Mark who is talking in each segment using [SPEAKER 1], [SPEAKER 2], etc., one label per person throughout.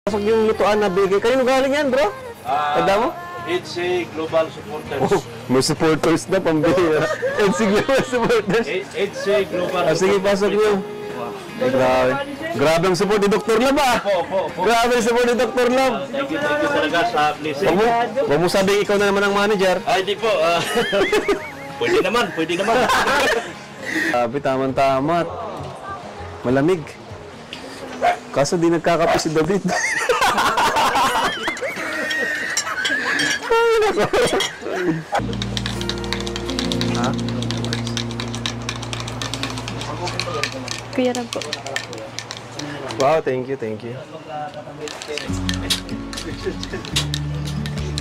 [SPEAKER 1] Pasok yung lutuan na bigay. Kanino galing yan, bro? Tanda mo?
[SPEAKER 2] EDSA Global Supporters.
[SPEAKER 1] Oh, may supporters na pambira. EDSA Global Supporters.
[SPEAKER 2] EDSA Global Supporters.
[SPEAKER 1] Sige, pasok nyo. Grabe. Grabe ang support ni Dr. Lab, ah. Grabe ang support ni Dr. Lab.
[SPEAKER 2] Thank you talaga sa blessing.
[SPEAKER 1] Huwag mo sabihin ikaw na naman ang manager.
[SPEAKER 2] Ay, di po. Pwede naman.
[SPEAKER 1] Grabe, tama-tama. Malamig. Kaso di nagkakape si David. Ay, nako. Ha?
[SPEAKER 3] Kuya Rab po.
[SPEAKER 1] Wow, thank you.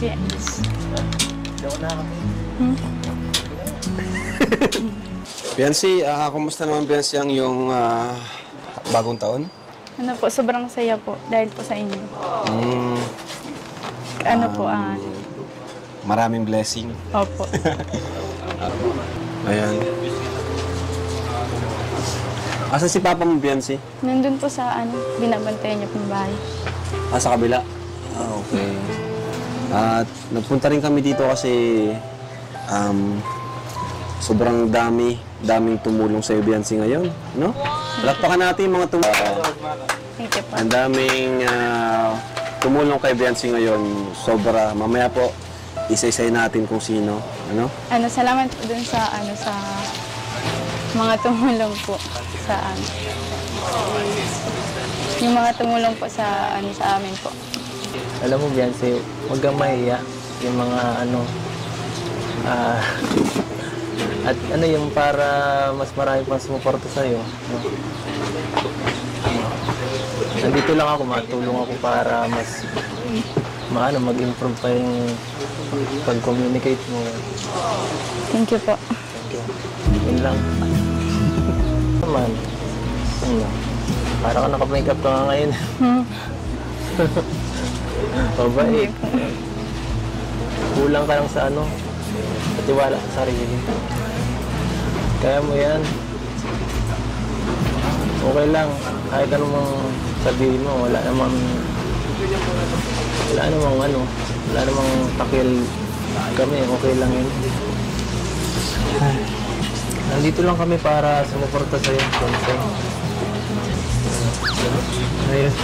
[SPEAKER 3] Yes.
[SPEAKER 1] Biancy, kumusta naman Biancy ang yung bagong taon?
[SPEAKER 3] Ano po, sobrang saya po dahil po sa inyo. Ano po,
[SPEAKER 1] Maraming blessing.
[SPEAKER 3] opo.
[SPEAKER 1] Ayan. Asa si Papa mo, Biancy?
[SPEAKER 3] Nandun po sa binabantayan niyo pong bahay.
[SPEAKER 1] Sa kabila? Okay. At nagpunta rin kami dito kasi sobrang daming tumulong sa Biancy ngayon, no? Palakpakan natin yung mga tumulong.
[SPEAKER 3] Thank you po.
[SPEAKER 1] Ang daming tumulong kay Biancy ngayon. Sobra. Mamaya po, isa-isay natin kung sino. Ano?
[SPEAKER 3] Salamat po dun sa sa mga tumulong po sa yung mga tumulong po sa sa amin po.
[SPEAKER 4] Alam mo, Biancy, huwag kang mahiya. Yung mga at yung para mas marami pang sumuporta sa'yo. No? Nandito lang ako, matulong ako para mas mag-improve pa yung pag-communicate mo.
[SPEAKER 3] Thank you po.
[SPEAKER 4] Thank you. Yun lang. Naman. Parang naka-makeup ka nga ngayon. Mabait. Kulang ka lang sa patiwala sa sarili. Kaya mo yan. Okay lang. Kahit anong sabihin mo, wala namang takil kami. Okay lang yun. Nandito lang kami para sumuporta sa'yo. Ayun.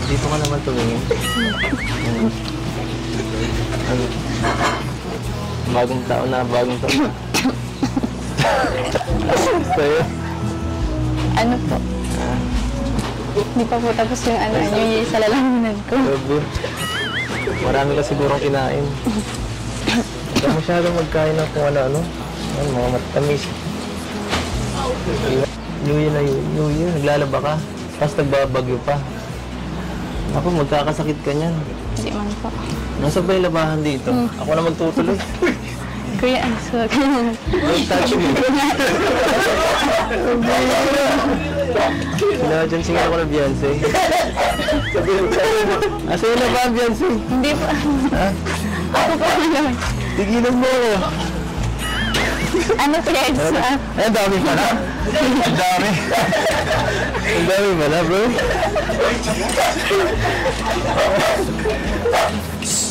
[SPEAKER 4] Dito ka naman tumingin. Bagong taon. Sa'yo?
[SPEAKER 3] Ano po? Hindi pa po tapos yung yung sa lalamunan ko.
[SPEAKER 4] Grabe. Marami ka sigurong kinain. Hindi ka masyadong magkain ng kung ano-ano. Mga matamis. New Year, naglalaba ka. Tapos nagbabagyo pa. Ako, magkakasakit ka niyan.
[SPEAKER 3] Hindi man po.
[SPEAKER 4] Nasa ba yung labahan dito? Ako na magtutuloy.
[SPEAKER 3] Kuya,
[SPEAKER 4] Don't touch me. Sinadyansing ako na Beyonce. Asa yung labahan, Beyonce?
[SPEAKER 3] Hindi po.
[SPEAKER 4] Ha?
[SPEAKER 3] Ako po naman.
[SPEAKER 4] Tigilan mo ako.
[SPEAKER 3] Ano po yan sa...
[SPEAKER 4] Ang dami pala. Ang dami. Ang dami pala, bro.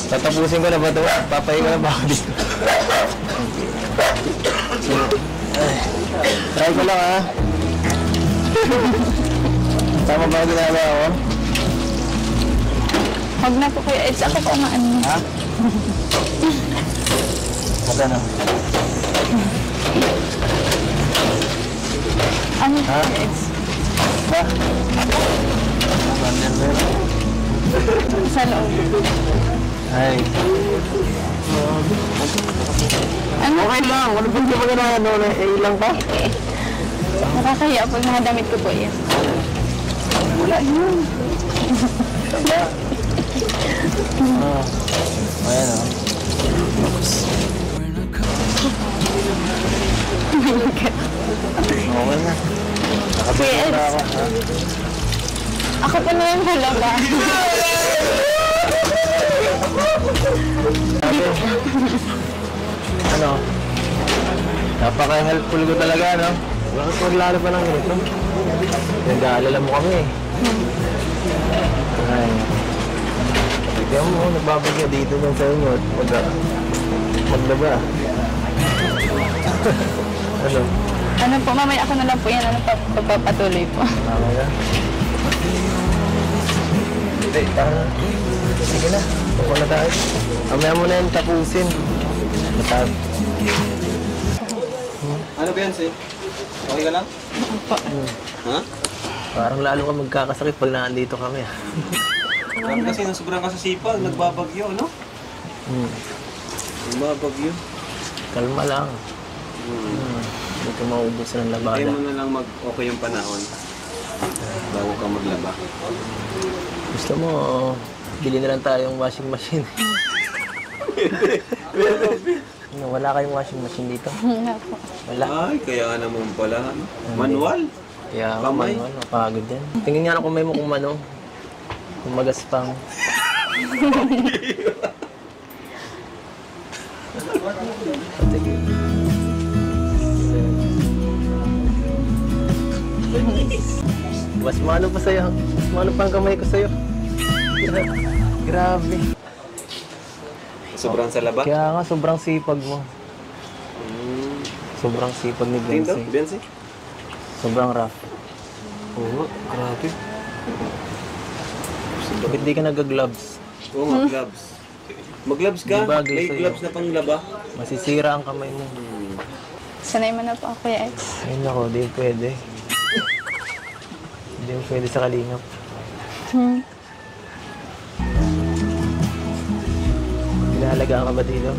[SPEAKER 4] Tatapusin ko na ba ito? Papahinga na ba ako dito? Try ko lang, ha? Tama ba ang ginagawa ko?
[SPEAKER 3] Huwag na po kuya Eds. Ako po ang
[SPEAKER 4] Ha? Magano?
[SPEAKER 3] Ano po kuya Eds?
[SPEAKER 4] Ba?
[SPEAKER 3] Sa loob.
[SPEAKER 4] Ay.
[SPEAKER 3] Ano?
[SPEAKER 4] Okay lang. Wala ba yung magana? Ilang pa?
[SPEAKER 3] Nakakahiya po mga damit ko po yan.
[SPEAKER 4] Wala yun. Ayan, o. Okay na.
[SPEAKER 3] Kuya Eds.
[SPEAKER 4] Ako, ha?
[SPEAKER 3] Ako po na yung halaba.
[SPEAKER 4] Ano? Napaka-helpful ko talaga, no? Bakit maglalo pa ng ganito? Nag-aalala mo kami eh. Ay. Tignan mo, nagbabagyo dito lang sa inyo at maglaba. Ano?
[SPEAKER 3] Ano po, mamaya ako na lang po yan. Ano pa, pagpapatuloy po.
[SPEAKER 4] Tama ka? Hindi, tara. Sige na, pupo na tayo. Mamaya mo na yung tapusin. Matag.
[SPEAKER 1] Ano ba yan, Sir? Okay ka lang?
[SPEAKER 3] Opo.
[SPEAKER 1] Ha?
[SPEAKER 4] Parang lalo ka magkakasakit pag nandito kami.
[SPEAKER 1] Parang kasi sobrang ka sa sipag, nagbabagyo, no? Nagbabagyo.
[SPEAKER 4] Kalma lang. Hindi ka maubos ng labada.
[SPEAKER 1] Kaya mo na lang mag-okay yung panahon bago ka maglaba.
[SPEAKER 4] Gusto mo, bili na lang tayo yung washing machine. Wala kayong washing machine dito?
[SPEAKER 3] Wala po.
[SPEAKER 4] Wala.
[SPEAKER 1] Ay, kaya nga naman pala. Ano? Manual?
[SPEAKER 4] Kaya
[SPEAKER 1] Kamay?
[SPEAKER 4] manual, mapagod yan. Tingin nga na kung may mo kung ano. Kung magaspang. Sige. Mas mano pa sa'yo. Mas mano pa ang kamay ko sa'yo. Grabe.
[SPEAKER 1] Sobrang sa laba?
[SPEAKER 4] Kaya nga, sobrang sipag mo. Sobrang sipag ni
[SPEAKER 1] Tingin to,
[SPEAKER 4] Bensi.
[SPEAKER 1] Bensi?
[SPEAKER 4] Sobrang rough.
[SPEAKER 1] Oo, grabe.
[SPEAKER 4] Bakit di ka nag-gloves?
[SPEAKER 1] Oo nga, gloves. Mag-gloves ka?
[SPEAKER 4] Di bagay
[SPEAKER 1] May
[SPEAKER 4] sa'yo.
[SPEAKER 1] gloves na panglaba?
[SPEAKER 4] Masisira ang kamay mo.
[SPEAKER 3] Sanay mo na po ako, Kuya Ex.
[SPEAKER 4] Ayun ako, di pwede. Hindi mo pwede sa kalingap. Pinahalagaan ka ba dito?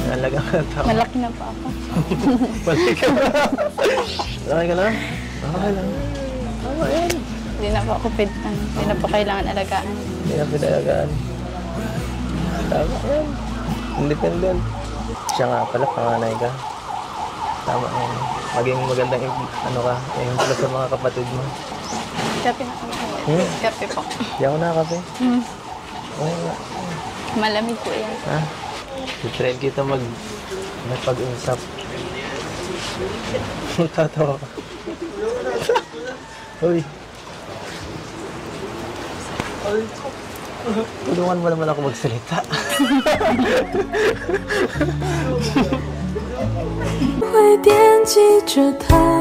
[SPEAKER 4] Pinahalagaan ka ng tao?
[SPEAKER 3] Malaki na po ako.
[SPEAKER 4] Balik ka na. Okay ka na? Okay lang. Tama yan.
[SPEAKER 3] Hindi na po ako hindi na po kailangan alagaan.
[SPEAKER 4] Hindi na pinahalagaan. Tama yan. Independent. Siya nga pala, panganay ka. Tama yan. Maging magandang ano ka, yung pala sa mga kapatid mo.
[SPEAKER 3] Kape na ako. Kape po.
[SPEAKER 4] Hindi ako nakakape. Okay nga.
[SPEAKER 3] Malamig po yan.
[SPEAKER 4] Ha? I-trend kita mag-pag-usap. Tatawa ka. Uy. Tulungan mo naman ako magsalita.
[SPEAKER 5] 会惦记着他。